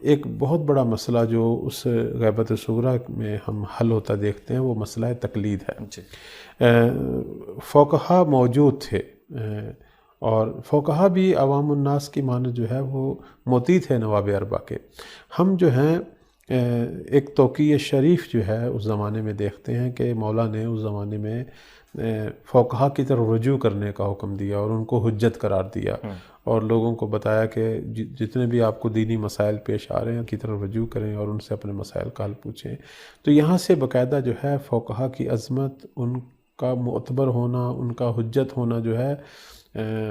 ایک بہت بڑا مسئلہ جو اس غیبت صغریٰ میں ہم حل ہوتا دیکھتے ہیں وہ مسئلہ تقلید ہے۔ فقہا موجود تھے، اور فقہا بھی عوام الناس کی مانند جو ہے وہ موتی تھے نواب اربع کے۔ ہم جو ہیں ایک توقیع شریف جو ہے اس زمانے میں دیکھتے ہیں کہ مولا نے اس زمانے میں فقہا کی طرف رجوع کرنے کا حکم دیا اور ان کو حجت قرار دیا، اور لوگوں کو بتایا کہ جتنے بھی آپ کو دینی مسائل پیش آ رہے ہیں ان کی طرف رجوع کریں اور ان سے اپنے مسائل کا حل پوچھیں۔ تو یہاں سے باقاعدہ جو ہے فقہا کی عظمت، ان کا معتبر ہونا، ان کا حجت ہونا جو ہے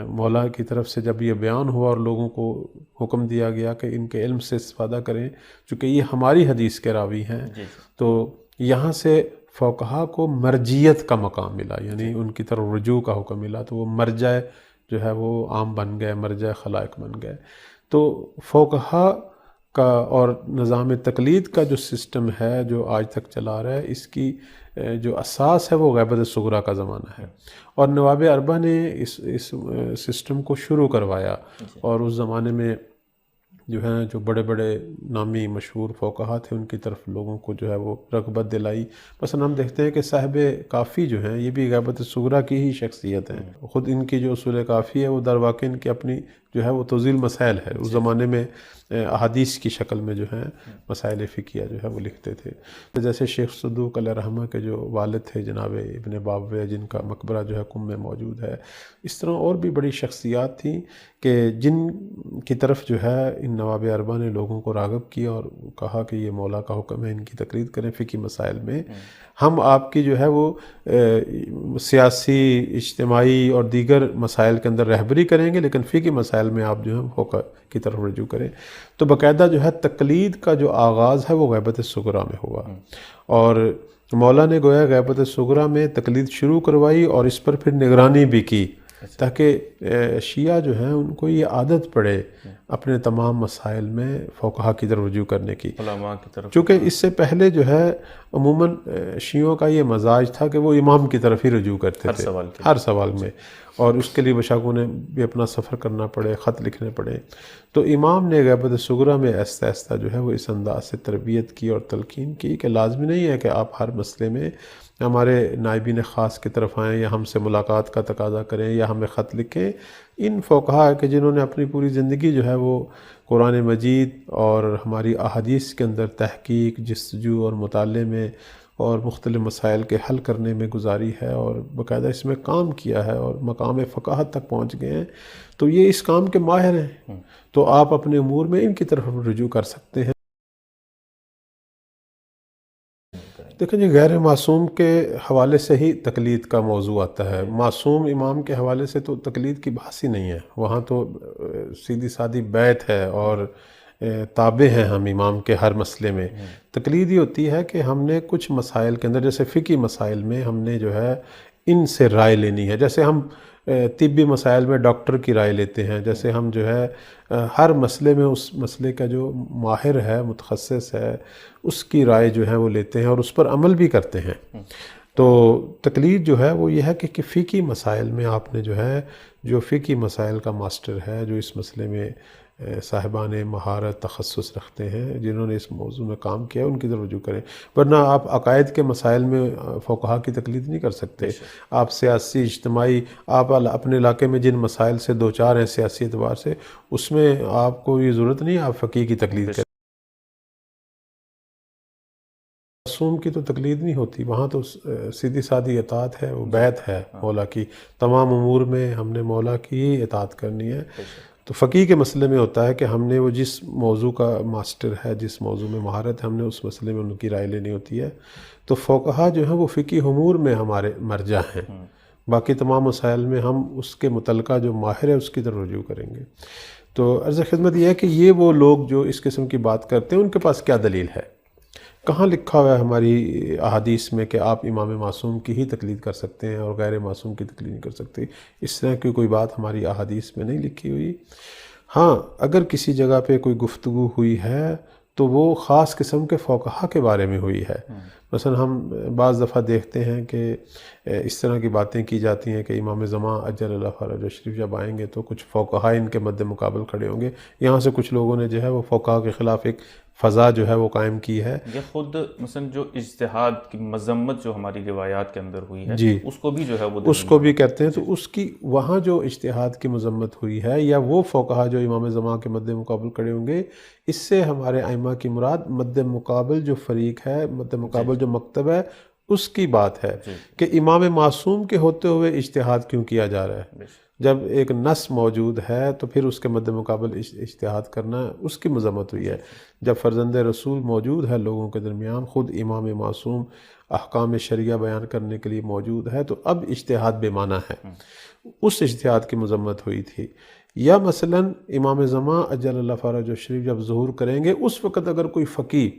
مولا کی طرف سے جب یہ بیان ہوا اور لوگوں کو حکم دیا گیا کہ ان کے علم سے استفادہ کریں چونکہ یہ ہماری حدیث کے راوی ہیں، تو یہاں سے فقہا کو مرجعیت کا مقام ملا، یعنی ان کی طرف رجوع کا حکم ملا، تو وہ مرجع جو ہے وہ عام بن گئے، مرجع خلائق بن گئے۔ تو فقہا کا اور نظام تقلید کا جو سسٹم ہے جو آج تک چلا رہا ہے، اس کی جو اساس ہے وہ غیبت صغریٰ کا زمانہ ہے، اور نواب اربع نے اس سسٹم کو شروع کروایا، اور اس زمانے میں جو ہیں جو بڑے بڑے نامی مشہور فقہا تھے ان کی طرف لوگوں کو جو ہے وہ رغبت دلائی۔ مثلا ہم دیکھتے ہیں کہ صاحب کافی جو ہیں یہ بھی غیبت صغریٰ کی ہی شخصیت ہیں، خود ان کی جو اصول کافی ہے وہ در واقع ان کی اپنی جو ہے وہ توضیح مسائل ہے، اس زمانے میں احادیث کی شکل میں جو ہیں مسائل فقہیہ جو ہے وہ لکھتے تھے۔ جیسے شیخ صدوق علیہ رحمہ کے جو والد تھے جناب ابن بابویہ، جن کا مقبرہ جو ہے قم میں موجود ہے، اس طرح اور بھی بڑی شخصیات تھیں کہ جن کی طرف جو ہے ان نواب اربع نے لوگوں کو راغب کیا اور کہا کہ یہ مولا کا حکم ہے، ان کی تقلید کریں فقہی مسائل میں، ہم آپ کی جو ہے وہ سیاسی، اجتماعی اور دیگر مسائل کے اندر رہبری کریں گے، لیکن فقہی مسائل میں آپ جو ہے فقہ کی طرف رجوع کریں۔ تو باقاعدہ جو ہے تقلید کا جو آغاز ہے وہ غیبت صغریٰ میں ہوا، اور مولا نے گویا غیبت صغریٰ میں تقلید شروع کروائی اور اس پر پھر نگرانی بھی کی، تاکہ شیعہ جو ہیں ان کو یہ عادت پڑے اپنے تمام مسائل میں فقہا کی طرف رجوع کرنے کی، علماء کی طرف، چونکہ اس سے پہلے جو ہے عموماً شیعوں کا یہ مزاج تھا کہ وہ امام کی طرف ہی رجوع کرتے تھے ہر سوال میں، اور اس کے لیے بشاکوں نے بھی اپنا سفر کرنا پڑے، خط لکھنے پڑے۔ تو امام نے غیبت صغریٰ میں آہستہ آہستہ جو ہے وہ اس انداز سے تربیت کی اور تلقین کی کہ لازمی نہیں ہے کہ آپ ہر مسئلے میں ہمارے نائبین خاص کی طرف آئیں یا ہم سے ملاقات کا تقاضا کریں یا ہمیں خط لکھیں۔ ان فقہا کہ جنہوں نے اپنی پوری زندگی جو ہے وہ قرآن مجید اور ہماری احادیث کے اندر تحقیق، جستجو اور مطالعے میں اور مختلف مسائل کے حل کرنے میں گزاری ہے اور باقاعدہ اس میں کام کیا ہے اور مقام فقاہت تک پہنچ گئے ہیں، تو یہ اس کام کے ماہر ہیں، تو آپ اپنے امور میں ان کی طرف رجوع کر سکتے ہیں۔ دیکھیں جی، غیر معصوم کے حوالے سے ہی تقلید کا موضوع آتا ہے، معصوم امام کے حوالے سے تو تقلید کی بحث ہی نہیں ہے، وہاں تو سیدھی سادی بیعت ہے اور تابع ہیں ہم امام کے ہر مسئلے میں۔ تقلید یہ ہوتی ہے کہ ہم نے کچھ مسائل کے اندر، جیسے فقہی مسائل میں ہم نے جو ہے ان سے رائے لینی ہے، جیسے ہم طبی مسائل میں ڈاکٹر کی رائے لیتے ہیں، جیسے ہم جو ہے ہر مسئلے میں اس مسئلے کا جو ماہر ہے، متخصص ہے، اس کی رائے جو ہے وہ لیتے ہیں اور اس پر عمل بھی کرتے ہیں۔ تو تقلید جو ہے وہ یہ ہے کہ فقہی مسائل میں آپ نے جو ہے جو فقہی مسائل کا ماسٹر ہے، جو اس مسئلے میں صاحبان مہارت تخصص رکھتے ہیں، جنہوں نے اس موضوع میں کام کیا ہے، ان کی طرف رجوع کریں، ورنہ آپ عقائد کے مسائل میں فقہا کی تقلید نہیں کر سکتے۔ آپ سیاسی، اجتماعی، آپ اپنے علاقے میں جن مسائل سے دوچار ہیں سیاسی اعتبار سے، اس میں آپ کو یہ ضرورت نہیں ہے آپ فقیہ کی تقلید کریں۔ معصوم کی تو تقلید نہیں ہوتی، وہاں تو سیدھی سادی اطاعت ہے، وہ بیعت ہے مولا کی، تمام امور میں ہم نے مولا کی ہی اطاعت کرنی ہے۔ تو فقیہ کے مسئلے میں ہوتا ہے کہ ہم نے وہ جس موضوع کا ماسٹر ہے، جس موضوع میں مہارت ہے، ہم نے اس مسئلے میں ان کی رائے لینی ہوتی ہے۔ تو فقہا جو ہیں وہ فقہی امور میں ہمارے مرجع ہیں، باقی تمام مسائل میں ہم اس کے متعلقہ جو ماہر ہے اس کی طرف رجوع کریں گے۔ تو عرض خدمت یہ ہے کہ یہ وہ لوگ جو اس قسم کی بات کرتے ہیں ان کے پاس کیا دلیل ہے؟ کہاں لکھا ہوا ہے ہماری احادیث میں کہ آپ امام معصوم کی ہی تقلید کر سکتے ہیں اور غیر معصوم کی تقلید نہیں کر سکتے؟ اس طرح کی کوئی بات ہماری احادیث میں نہیں لکھی ہوئی۔ ہاں، اگر کسی جگہ پہ کوئی گفتگو ہوئی ہے تو وہ خاص قسم کے فقہا کے بارے میں ہوئی ہے، مثلا ہم بعض دفعہ دیکھتے ہیں کہ اس طرح کی باتیں کی جاتی ہیں کہ امام زمان عجل اللہ فرجہ شریف جب آئیں گے تو کچھ فقہا ان کے مد مقابل کھڑے ہوں گے. یہاں سے کچھ لوگوں نے جو ہے وہ فقہا کے خلاف ایک فضا جو ہے وہ قائم کی ہے. یہ خود مثلا جو اجتہاد کی مذمت جو ہماری روایات کے اندر ہوئی ہے جی اس کو بھی جو ہے وہ اس کو بھی کہتے ہیں. تو اس کی وہاں جو اجتہاد کی مذمت ہوئی ہے یا وہ فقہا جو امام زمان کے مد مقابل کھڑے ہوں گے، اس سے ہمارے ائمہ کی مراد مد مقابل جو فریق ہے، مد مقابل جو مکتب ہے، اس کی بات ہے کہ امام معصوم کے ہوتے ہوئے اجتہاد کیوں کیا جا رہا ہے. جب ایک نص موجود ہے تو پھر اس کے مد مقابل اجتہاد کرنا، اس کی مذمت ہوئی ہے. جب فرزند رسول موجود ہے لوگوں کے درمیان، خود امام معصوم احکام شریعہ بیان کرنے کے لیے موجود ہے، تو اب اجتہاد بے معنی ہے. اس اجتہاد کی مذمت ہوئی تھی. یا مثلا امام زمان اجل اللہ فرجہ شریف جب ظہور کریں گے، اس وقت اگر کوئی فقیہ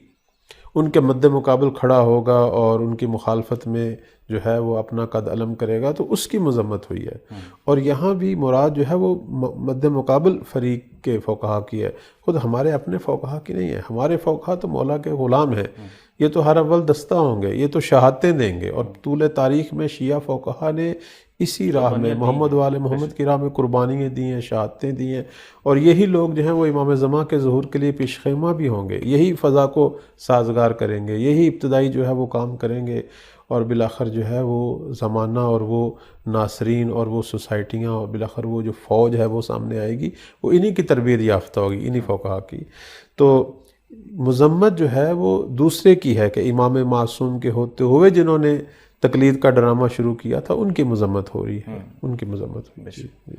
ان کے مد مقابل کھڑا ہوگا اور ان کی مخالفت میں جو ہے وہ اپنا قد علم کرے گا، تو اس کی مذمت ہوئی ہے. اور یہاں بھی مراد جو ہے وہ مد مقابل فریق کے فقہا کی ہے، خود ہمارے اپنے فقہا کی نہیں ہے. ہمارے فقہا تو مولا کے غلام ہیں، یہ تو ہر اول دستہ ہوں گے، یہ تو شہادتیں دیں گے. اور طول تاریخ میں شیعہ فقہا نے اسی راہ میں محمد وال محمد کی راہ میں قربانیاں دی ہیں، شہادتیں دی ہیں. اور یہی لوگ جو ہیں وہ امام زمان کے ظہور کے لیے پیش خیمہ بھی ہوں گے، یہی فضا کو سازگار کریں گے، یہی ابتدائی جو ہے وہ کام کریں گے. اور بالآخر جو ہے وہ زمانہ اور وہ ناصرین اور وہ سوسائٹیاں اور بالآخر وہ جو فوج ہے وہ سامنے آئے گی، وہ انہی کی تربیت یافتہ ہوگی، انہی فقہا کی. تو مذمت جو ہے وہ دوسرے کی ہے کہ امام معصوم کے ہوتے ہوئے جنہوں نے تقلید کا ڈرامہ شروع کیا تھا، ان کی مذمت ہو رہی ہے، ان کی مذمت ہو رہی ہے.